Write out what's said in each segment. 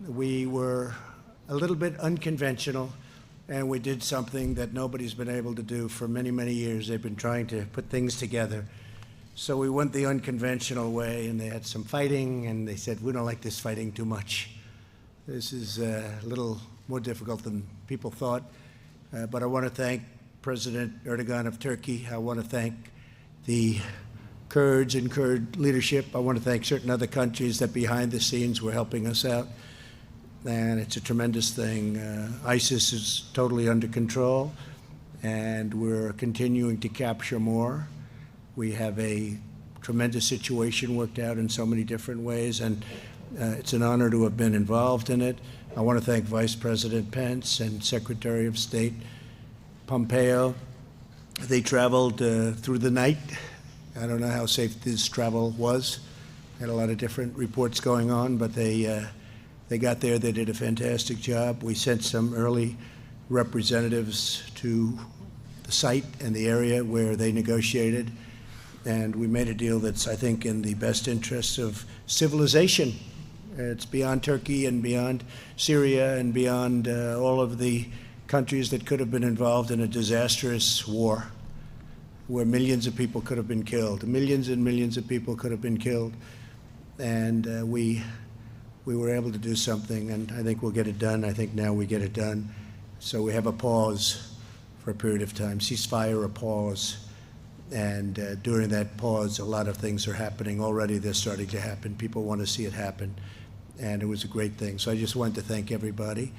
We were a little bit unconventional, and we did something that nobody's been able to do for many, many years. They've been trying to put things together. So we went the unconventional way, and they had some fighting, and they said, we don't like this fighting too much. This is a little more difficult than people thought. But I want to thank President Erdogan of Turkey. I want to thank the Kurds and Kurd leadership. I want to thank certain other countries that behind the scenes were helping us out. And it's a tremendous thing. ISIS is totally under control, and we're continuing to capture more. We have a tremendous situation worked out in so many different ways, and it's an honor to have been involved in it. I want to thank Vice President Pence and Secretary of State Pompeo. They traveled through the night. I don't know how safe this travel was. Had a lot of different reports going on, but they got there. They did a fantastic job. We sent some early representatives to the site and the area where they negotiated, and we made a deal that's, I think, in the best interests of civilization. It's beyond Turkey and beyond Syria and beyond all of the countries that could have been involved in a disastrous war where millions of people could have been killed. Millions and millions of people could have been killed. And we were able to do something, and I think we'll get it done. I think now we get it done. So we have a pause for a period of time, ceasefire, a pause. And during that pause, a lot of things are happening. Already they're starting to happen. People want to see it happen. And it was a great thing. So I just wanted to thank everybody.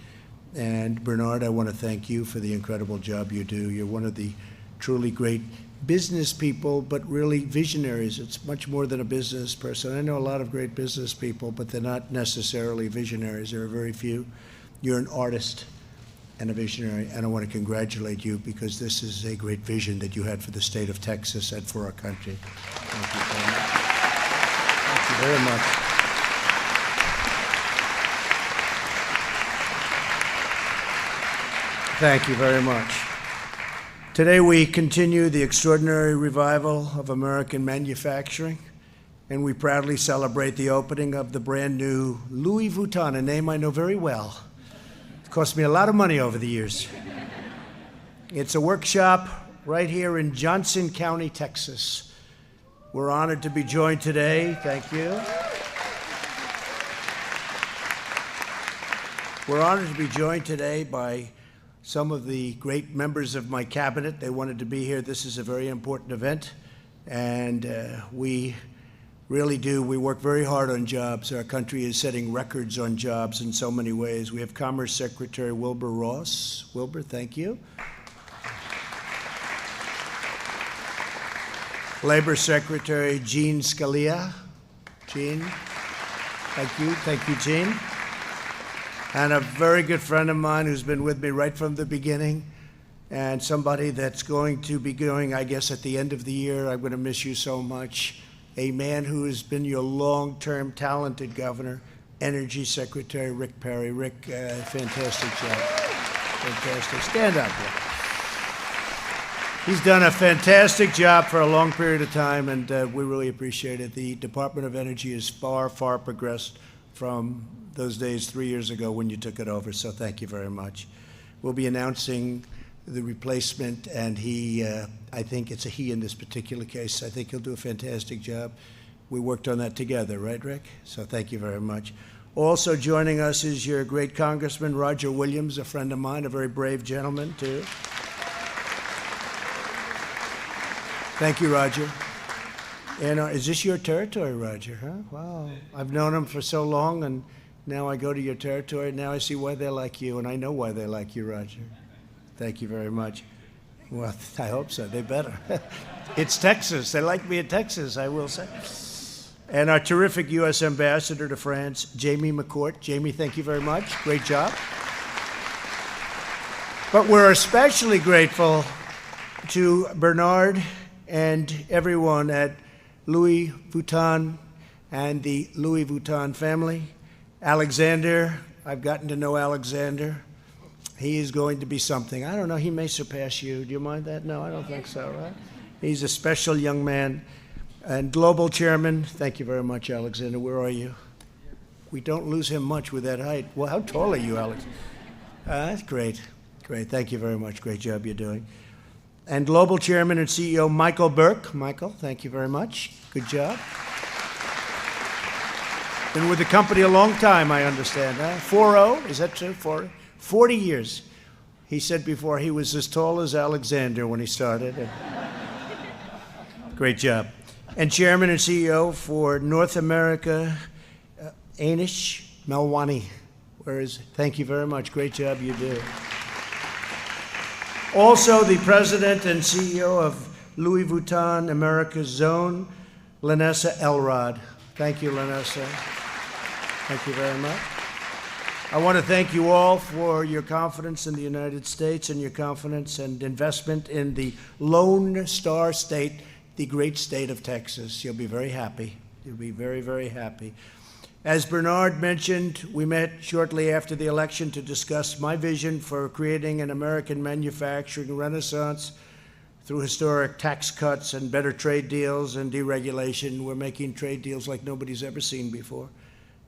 And Bernard, I want to thank you for the incredible job you do. You're one of the truly great business people, but really visionaries. It's much more than a business person. I know a lot of great business people, but they're not necessarily visionaries. There are very few. You're an artist and a visionary, and I want to congratulate you because this is a great vision that you had for the state of Texas and for our country. Thank you very much. Thank you very much. Thank you very much. Today we continue the extraordinary revival of American manufacturing, and we proudly celebrate the opening of the brand new Louis Vuitton, a name I know very well. It cost me a lot of money over the years. It's a workshop right here in Johnson County, Texas. We're honored to be joined today. Thank you. We're honored to be joined today by some of the great members of my cabinet. They wanted to be here. This is a very important event, and we really do. We work very hard on jobs. Our country is setting records on jobs in so many ways. We have Commerce Secretary Wilbur Ross. Wilbur, thank you. Labor Secretary Jean Scalia. Jean, thank you. Thank you, Jean. And a very good friend of mine who's been with me right from the beginning, and somebody that's going to be going, I guess, at the end of the year. I'm going to miss you so much. A man who has been your long-term talented governor, Energy Secretary Rick Perry. Rick, fantastic job. Fantastic. Stand up, Rick. He's done a fantastic job for a long period of time, and we really appreciate it. The Department of Energy is far, far progressed from those days 3 years ago when you took it over, so thank you very much. We'll be announcing the replacement, and he, I think it's a he in this particular case. I think he'll do a fantastic job. We worked on that together, right, Rick? So thank you very much. Also joining us is your great Congressman, Roger Williams, a friend of mine, a very brave gentleman, too. Thank you, Roger. And is this your territory, Roger, huh? Wow. I've known him for so long, and now I go to your territory. Now I see why they like you, and I know why they like you, Roger. Thank you very much. Well, I hope so. They better. It's Texas. They like me in Texas, I will say. And our terrific U.S. Ambassador to France, Jamie McCourt. Jamie, thank you very much. Great job. But we're especially grateful to Bernard and everyone at Louis Vuitton and the Louis Vuitton family. Alexander, I've gotten to know Alexander. He is going to be something. I don't know, he may surpass you. Do you mind that? No, I don't think so, right? He's a special young man. And global chairman, thank you very much, Alexander. Where are you? We don't lose him much with that height. Well, how tall are you, Alex? That's great. Great. Thank you very much. Great job you're doing. And Global Chairman and CEO Michael Burke. Michael, thank you very much. Good job. Been with the company a long time, I understand. 40, is that true? 40 years. He said before he was as tall as Alexander when he started. Great job. And Chairman and CEO for North America, Anish Melwani. Thank you very much. Great job you do. Also, the President and CEO of Louis Vuitton America's Zone, Lanessa Elrod. Thank you, Lanessa. Thank you very much. I want to thank you all for your confidence in the United States and your confidence and investment in the Lone Star State, the great state of Texas. You'll be very happy. You'll be very, very happy. As Bernard mentioned, we met shortly after the election to discuss my vision for creating an American manufacturing renaissance through historic tax cuts and better trade deals and deregulation. We're making trade deals like nobody's ever seen before.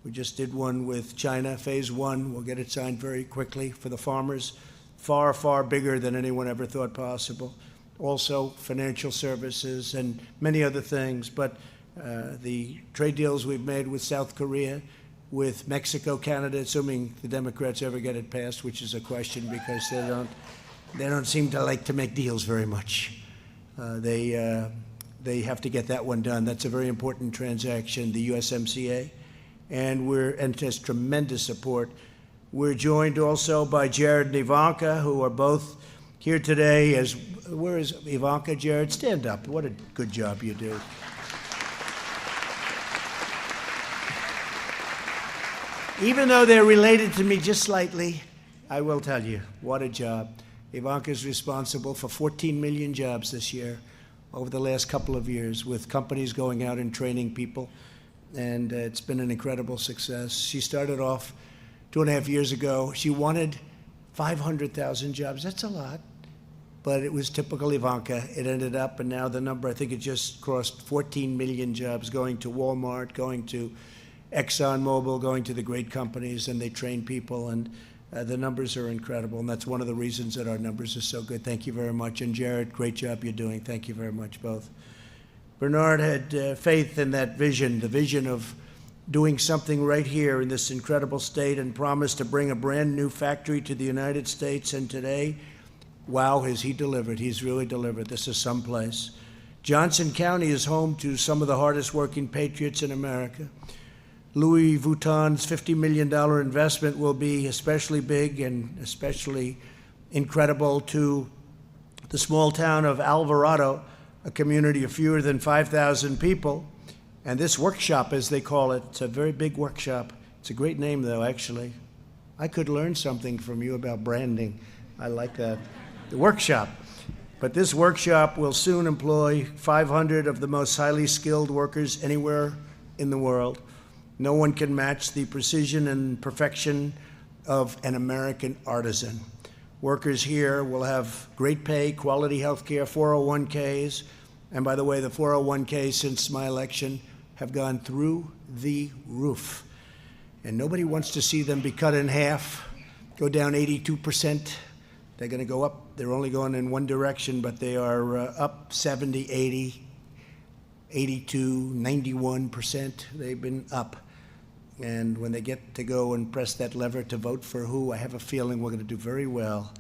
We just did one with China, phase one. We'll get it signed very quickly for the farmers. Far, far bigger than anyone ever thought possible. Also, financial services and many other things. But the trade deals we've made with South Korea, with Mexico, Canada, assuming the Democrats ever get it passed, which is a question because they don't seem to like to make deals very much. They have to get that one done. That's a very important transaction, the USMCA. And it has tremendous support. We're joined also by Jared and Ivanka, who are both here today. Where is Ivanka, Jared? Stand up. What a good job you do. Even though they're related to me just slightly, I will tell you, what a job. Ivanka's responsible for 14 million jobs this year, over the last couple of years, with companies going out and training people. And it's been an incredible success. She started off 2.5 years ago. She wanted 500,000 jobs. That's a lot, but it was typical Ivanka. It ended up, and now the number, I think it just crossed 14 million jobs going to Walmart, going to ExxonMobil, going to the great companies, and they train people, and the numbers are incredible, and that's one of the reasons that our numbers are so good. Thank you very much. And Jared, great job you're doing. Thank you very much, both. Bernard had faith in that vision, the vision of doing something right here in this incredible state, and promised to bring a brand new factory to the United States. And today, wow, has he delivered. He's really delivered. This is someplace. Johnson County is home to some of the hardest working patriots in America. Louis Vuitton's $50 million investment will be especially big and especially incredible to the small town of Alvarado, a community of fewer than 5,000 people. And this workshop, as they call it, it's a very big workshop. It's a great name, though, actually. I could learn something from you about branding. I like that. The workshop. But this workshop will soon employ 500 of the most highly skilled workers anywhere in the world. No one can match the precision and perfection of an American artisan. Workers here will have great pay, quality health care, 401ks. And by the way, the 401ks since my election have gone through the roof. And nobody wants to see them be cut in half, go down 82%. They're going to go up. They're only going in one direction, but they are up 70, 80, 82, 91%. They've been up. And when they get to go and press that lever to vote for who, I have a feeling we're going to do very well,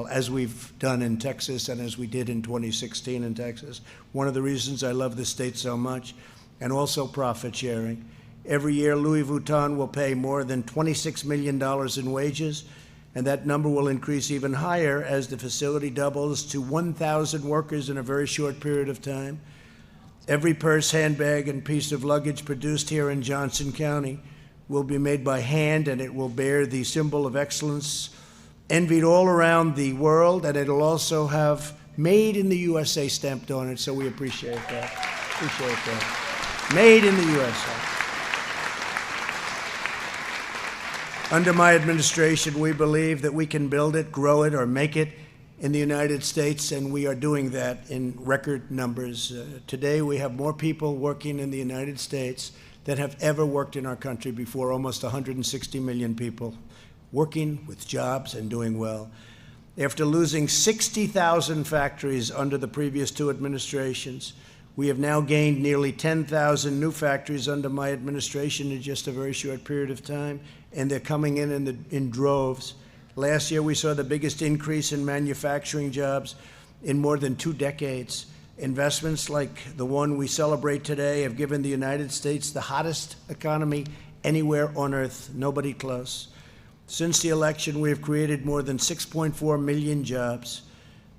as we've done in Texas and as we did in 2016 in Texas. One of the reasons I love this state so much, and also profit sharing. Every year, Louis Vuitton will pay more than $26 million in wages, and that number will increase even higher as the facility doubles to 1,000 workers in a very short period of time. Every purse, handbag, and piece of luggage produced here in Johnson County will be made by hand, and it will bear the symbol of excellence, envied all around the world, and it'll also have Made in the USA stamped on it, so we appreciate that. Appreciate that. Made in the USA. Under my administration, we believe that we can build it, grow it, or make it in the United States, and we are doing that in record numbers. Today, we have more people working in the United States that have ever worked in our country before, almost 160 million people working with jobs and doing well. After losing 60,000 factories under the previous two administrations, we have now gained nearly 10,000 new factories under my administration in just a very short period of time, and they're coming in droves. Last year, we saw the biggest increase in manufacturing jobs in more than 2 decades. Investments like the one we celebrate today have given the United States the hottest economy anywhere on earth, nobody close. Since the election, we have created more than 6.4 million jobs.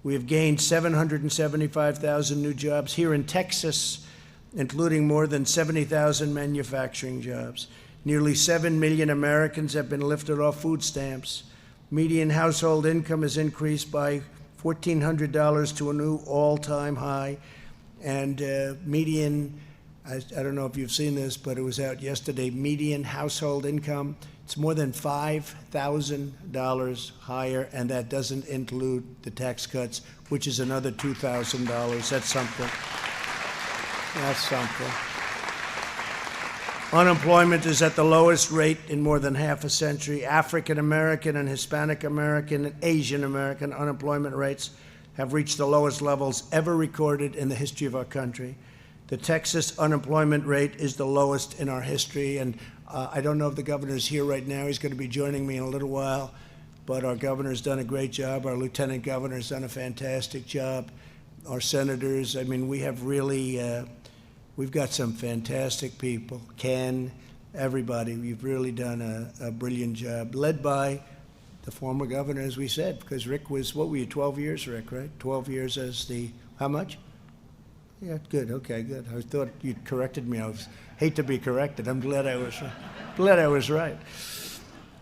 We have gained 775,000 new jobs here in Texas, including more than 70,000 manufacturing jobs. Nearly 7 million Americans have been lifted off food stamps. Median household income has increased by $1,400 to a new all-time high. And median, I don't know if you've seen this, but it was out yesterday, median household income, it's more than $5,000 higher, and that doesn't include the tax cuts, which is another $2,000. That's something. That's something. Unemployment is at the lowest rate in more than half a century. African American and Hispanic American and Asian American unemployment rates have reached the lowest levels ever recorded in the history of our country. The Texas unemployment rate is the lowest in our history, and I don't know if the governor's here right now. He's going to be joining me in a little while, but our governor's done a great job. Our lieutenant governor's done a fantastic job. Our senators, I mean, we have really, we've got some fantastic people. Ken, everybody, we've really done a brilliant job, led by the former governor, as we said, because Rick was, what were you, 12 years, Rick, right? 12 years as the, how much? Yeah, good, okay, good. I thought you'd corrected me. I hate to be corrected. I'm glad I was right.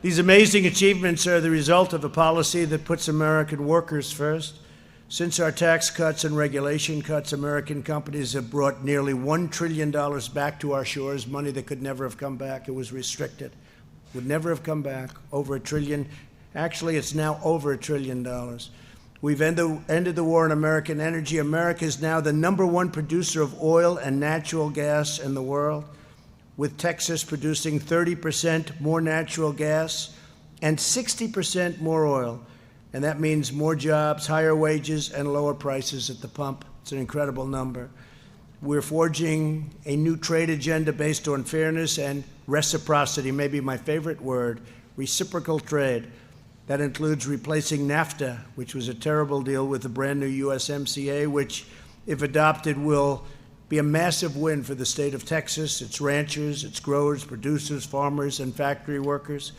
These amazing achievements are the result of a policy that puts American workers first. Since our tax cuts and regulation cuts, American companies have brought nearly $1 trillion back to our shores, money that could never have come back. It was restricted. Would never have come back. Over $1 trillion. Actually, it's now over $1 trillion. We've ended the war on American energy. America is now the #1 producer of oil and natural gas in the world, with Texas producing 30% more natural gas and 60% more oil. And that means more jobs, higher wages, and lower prices at the pump. It's an incredible number. We're forging a new trade agenda based on fairness and reciprocity, maybe my favorite word, reciprocal trade. That includes replacing NAFTA, which was a terrible deal, with the brand new USMCA, which, if adopted, will be a massive win for the state of Texas, its ranchers, its growers, producers, farmers, and factory workers.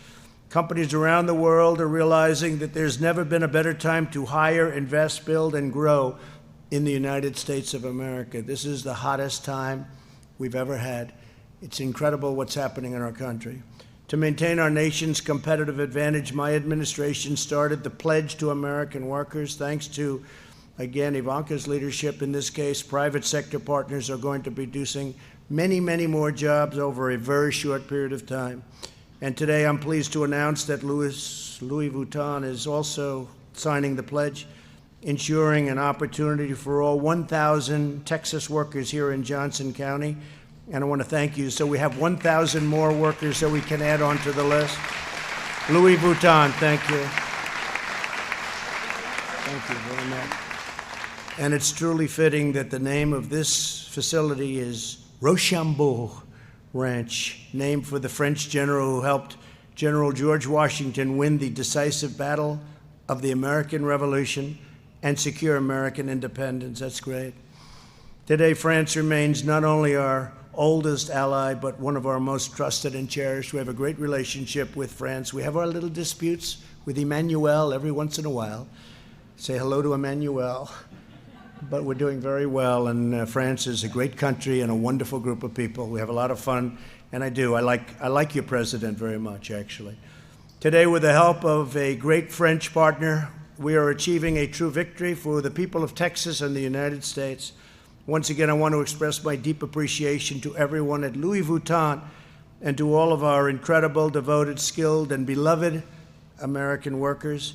Companies around the world are realizing that there's never been a better time to hire, invest, build, and grow in the United States of America. This is the hottest time we've ever had. It's incredible what's happening in our country. To maintain our nation's competitive advantage, my administration started the Pledge to American Workers. Thanks to, again, Ivanka's leadership, in this case, private sector partners are going to be producing many, many more jobs over a very short period of time. And today I'm pleased to announce that Louis Vuitton is also signing the pledge, ensuring an opportunity for all 1,000 Texas workers here in Johnson County. And I want to thank you. So we have 1,000 more workers that we can add on to the list. Louis Vuitton, thank you. Thank you very much. And it's truly fitting that the name of this facility is Rochambeau Ranch, named for the French general who helped General George Washington win the decisive battle of the American Revolution and secure American independence. That's great. Today, France remains not only our oldest ally, but one of our most trusted and cherished. We have a great relationship with France. We have our little disputes with Emmanuel every once in a while. Say hello to Emmanuel. But we're doing very well, and France is a great country and a wonderful group of people. We have a lot of fun, and I like your president very much, actually. Today, with the help of a great French partner, we are achieving a true victory for the people of Texas and the United States. Once again, I want to express my deep appreciation to everyone at Louis Vuitton and to all of our incredible, devoted, skilled, and beloved American workers.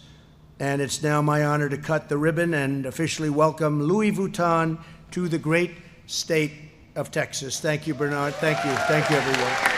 And it's now my honor to cut the ribbon and officially welcome Louis Vuitton to the great state of Texas. Thank you, Bernard. Thank you. Thank you, everyone.